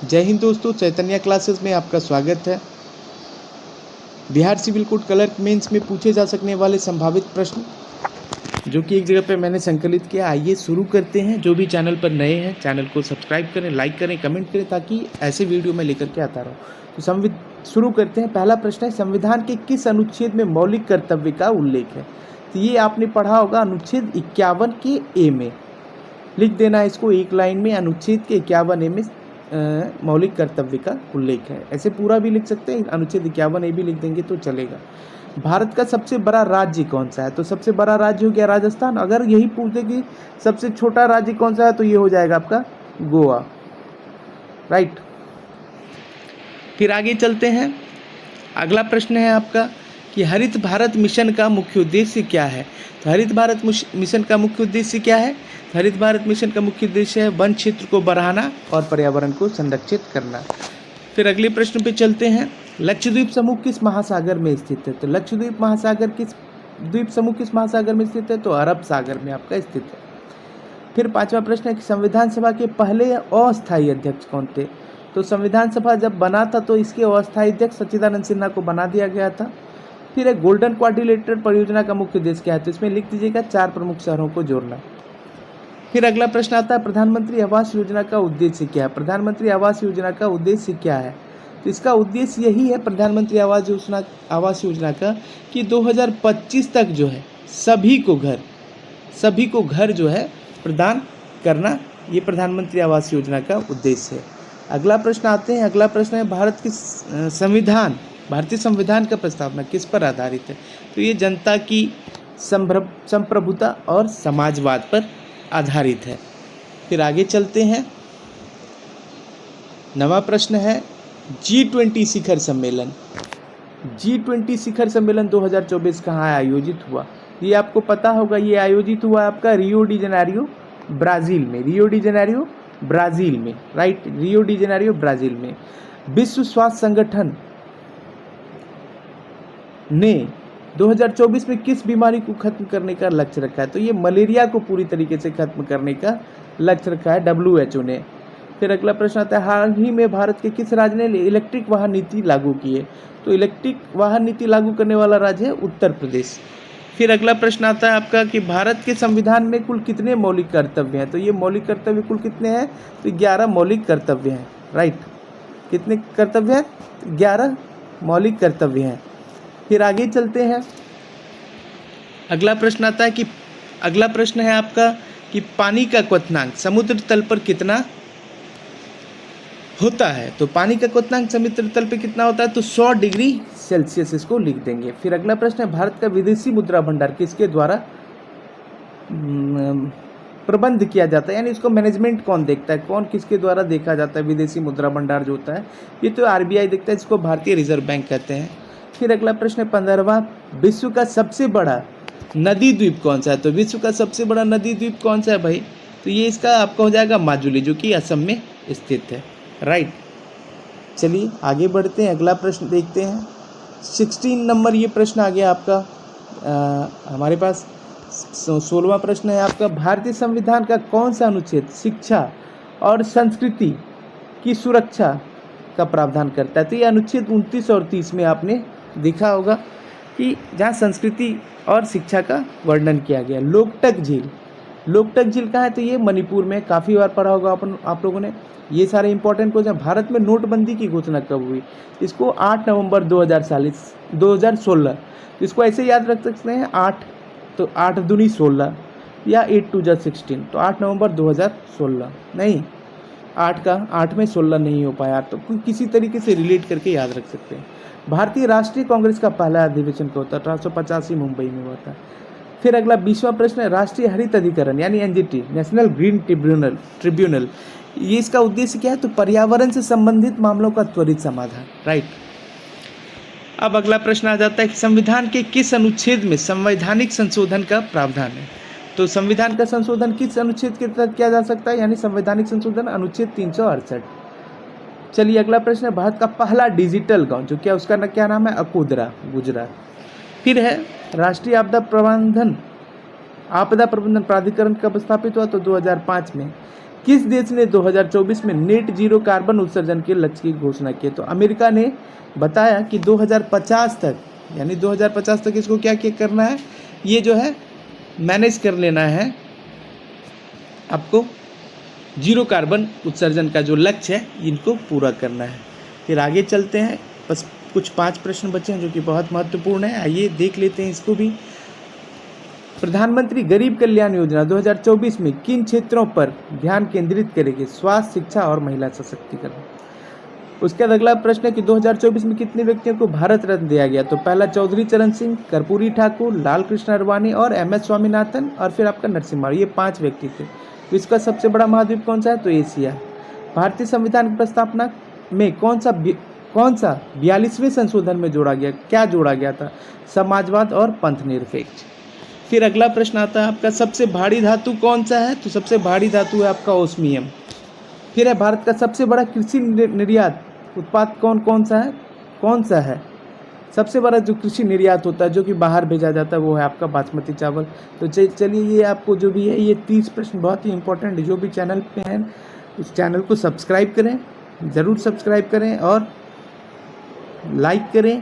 जय हिंद दोस्तों, चैतन्य क्लासेस में आपका स्वागत है। Bihar civil code clerk mains में पूछे जा सकने वाले संभावित प्रश्न जो कि एक जगह पे मैंने संकलित किया। आइए शुरू करते हैं। जो भी चैनल पर नए हैं चैनल को सब्सक्राइब करें, लाइक करें, कमेंट करें ताकि ऐसे वीडियो मैं लेकर के आता रहूँ। तो शुरू करते हैं। पहला प्रश्न है, संविधान के किस अनुच्छेद में मौलिक कर्तव्य का उल्लेख है? तो ये आपने पढ़ा होगा, अनुच्छेद 51 के ए में लिख देना है इसको एक लाइन में। अनुच्छेद के 51 ए में मौलिक कर्तव्य का उल्लेख है। ऐसे पूरा भी लिख सकते हैं, अनुच्छेद 51 ए भी लिख देंगे तो चलेगा। भारत का सबसे बड़ा राज्य कौन सा है? तो सबसे बड़ा राज्य हो गया राजस्थान। अगर यही पूछ दे कि सबसे छोटा राज्य कौन सा है तो ये हो जाएगा आपका गोवा, राइट। फिर आगे चलते हैं। अगला प्रश्न है आपका कि हरित भारत मिशन का मुख्य उद्देश्य क्या है? तो हरित भारत मिशन का मुख्य उद्देश्य क्या है? हरित भारत मिशन का मुख्य उद्देश्य है वन क्षेत्र को बढ़ाना और पर्यावरण को संरक्षित करना। फिर अगले प्रश्न पे चलते हैं। लक्षद्वीप समूह किस महासागर में स्थित है? तो लक्षद्वीप द्वीप समूह किस महासागर में स्थित है? तो अरब सागर में आपका स्थित है। फिर पांचवा प्रश्न है कि संविधान सभा के पहले अस्थायी अध्यक्ष कौन थे? तो संविधान सभा जब बना था तो इसके अस्थायी अध्यक्ष सच्चिदानंद सिन्हा को बना दिया गया था। फिर एक गोल्डन क्वाड्रिलेटरल परियोजना का मुख्य उद्देश्य क्या है? तो इसमें लिख दीजिएगा 4 प्रमुख शहरों को जोड़ना। फिर अगला प्रश्न आता है, प्रधानमंत्री आवास योजना का उद्देश्य क्या है? प्रधानमंत्री आवास योजना का उद्देश्य क्या है? तो इसका उद्देश्य यही है प्रधानमंत्री आवास योजना का कि 2025 तक जो है सभी को घर जो है प्रदान करना, ये प्रधानमंत्री आवास योजना का उद्देश्य है। अगला प्रश्न आते हैं। अगला प्रश्न है, भारतीय संविधान का प्रस्तावना किस पर आधारित है? तो ये जनता की संप्रभुता और समाजवाद पर आधारित है। फिर आगे चलते हैं। नवा प्रश्न है, G20 शिखर सम्मेलन 2024 कहाँ आयोजित हुआ? ये आपको पता होगा, ये आयोजित हुआ आपका रियो डी जेनेरियो ब्राज़ील में, right. Rio de Janeiro Brazil में। विश्व स्वास्थ्य संगठन ने 2024 में किस बीमारी को खत्म करने का लक्ष्य रखा है? तो ये मलेरिया को पूरी तरीके से खत्म करने का लक्ष्य रखा है WHO ने। फिर अगला प्रश्न आता है, हाल ही में भारत के किस राज्य ने इलेक्ट्रिक वाहन नीति लागू की है? तो इलेक्ट्रिक वाहन नीति लागू करने वाला राज्य है उत्तर प्रदेश। फिर अगला प्रश्न आता है आपका कि भारत के संविधान में कुल कितने मौलिक कर्तव्य हैं? तो ये मौलिक कर्तव्य कुल कितने हैं? तो 11 मौलिक कर्तव्य हैं, राइट। कितने कर्तव्य हैं? 11 मौलिक कर्तव्य हैं। फिर आगे चलते हैं। अगला प्रश्न है आपका कि पानी का क्वथनांक समुद्र तल पर कितना होता है? तो पानी का क्वथनांक समुद्र तल पर कितना होता है? तो 100 डिग्री सेल्सियस इसको लिख देंगे। फिर अगला प्रश्न है, भारत का विदेशी मुद्रा भंडार किसके द्वारा प्रबंध किया जाता है? यानी इसको मैनेजमेंट कौन देखता है? कौन किसके द्वारा देखा जाता है? विदेशी मुद्रा भंडार जो होता है ये तो RBI देखता है, इसको भारतीय रिजर्व बैंक कहते हैं। फिर अगला प्रश्न है 15वां, विश्व का सबसे बड़ा नदी द्वीप कौन सा है? तो विश्व का सबसे बड़ा नदी द्वीप कौन सा है भाई? तो ये इसका आपका हो जाएगा माजुली, जो कि असम में स्थित है, राइट। चलिए आगे बढ़ते हैं। अगला प्रश्न देखते हैं। 16 नंबर ये प्रश्न आ गया आपका हमारे पास। 16वां प्रश्न है आपका, भारतीय संविधान का कौन सा अनुच्छेद शिक्षा और संस्कृति की सुरक्षा का प्रावधान करता है? तो ये अनुच्छेद 29 और 30 में आपने देखा होगा कि जहाँ संस्कृति और शिक्षा का वर्णन किया गया। लोकटक झील कहाँ है? तो ये मणिपुर में। काफ़ी बार पढ़ा होगा आप लोगों ने। ये सारे इंपॉर्टेंट क्वेश्चन। भारत में नोटबंदी की घोषणा कब हुई? इसको 8 नवंबर 2016। तो इसको ऐसे याद रख सकते हैं 8, तो 8 दूनी 16 या 8 2 16, तो 8 नवंबर 2016 नहीं, 8 में 16 नहीं हो पाया, तो किसी तरीके से रिलेट करके याद रख सकते हैं। भारतीय राष्ट्रीय कांग्रेस का पहला अधिवेशन कब होता है? 1885 मुंबई में हुआ था। फिर अगला 20वां प्रश्न है, राष्ट्रीय हरित अधिकरण यानी NGT, नेशनल ग्रीन ट्रिब्यूनल, ये इसका उद्देश्य क्या है? तो पर्यावरण से संबंधित मामलों का त्वरित समाधान, राइट। अब अगला प्रश्न आ जाता है कि संविधान के किस अनुच्छेद में संवैधानिक संशोधन का प्रावधान है? तो संविधान का संशोधन किस अनुच्छेद के तहत किया जा सकता है? यानी संवैधानिक संशोधन अनुच्छेद 368। चलिए अगला प्रश्न है, भारत का पहला डिजिटल गांव जो क्या उसका क्या नाम है? अकोदरा, गुजरात। फिर है राष्ट्रीय आपदा प्रबंधन प्राधिकरण कब स्थापित हुआ? तो 2005 में। किस देश ने 2024 में नेट जीरो कार्बन उत्सर्जन के लक्ष्य की घोषणा की? तो अमेरिका ने बताया कि 2050 तक, यानी 2050 तक इसको क्या क्या करना है, ये जो है मैनेज कर लेना है, आपको जीरो कार्बन उत्सर्जन का जो लक्ष्य है इनको पूरा करना है। फिर आगे चलते हैं, बस कुछ 5 प्रश्न बचे हैं जो कि बहुत महत्वपूर्ण है, आइए देख लेते हैं इसको भी। प्रधानमंत्री गरीब कल्याण योजना 2024 में किन क्षेत्रों पर ध्यान केंद्रित करेगी? स्वास्थ्य, शिक्षा और महिला सशक्तिकरण। उसके बाद अगला प्रश्न है कि 2024 में कितने व्यक्तियों को भारत रत्न दिया गया? तो पहला चौधरी चरण सिंह, कर्पूरी ठाकुर, लाल कृष्ण अडवाणी और MS स्वामीनाथन, और फिर आपका नरसिम्हा। ये 5 व्यक्ति थे। विश्व का सबसे बड़ा महाद्वीप कौन सा है? तो एशिया। भारतीय संविधान की प्रस्तावना में कौन सा 42वें संशोधन में जोड़ा गया? क्या जोड़ा गया था? समाजवाद और पंथ निरपेक्ष। फिर अगला प्रश्न आता है आपका, सबसे भारी धातु कौन सा है? तो सबसे भारी धातु है आपका ओस्मियम। फिर है भारत का सबसे बड़ा कृषि निर्यात उत्पाद कौन सा है? सबसे बड़ा जो कृषि निर्यात होता है जो कि बाहर भेजा जाता है वो है आपका बासमती चावल। तो चलिए ये आपको जो भी है ये 30 प्रश्न बहुत ही इंपॉर्टेंट है। जो भी चैनल पे हैं उस चैनल को सब्सक्राइब करें, ज़रूर सब्सक्राइब करें और लाइक करें।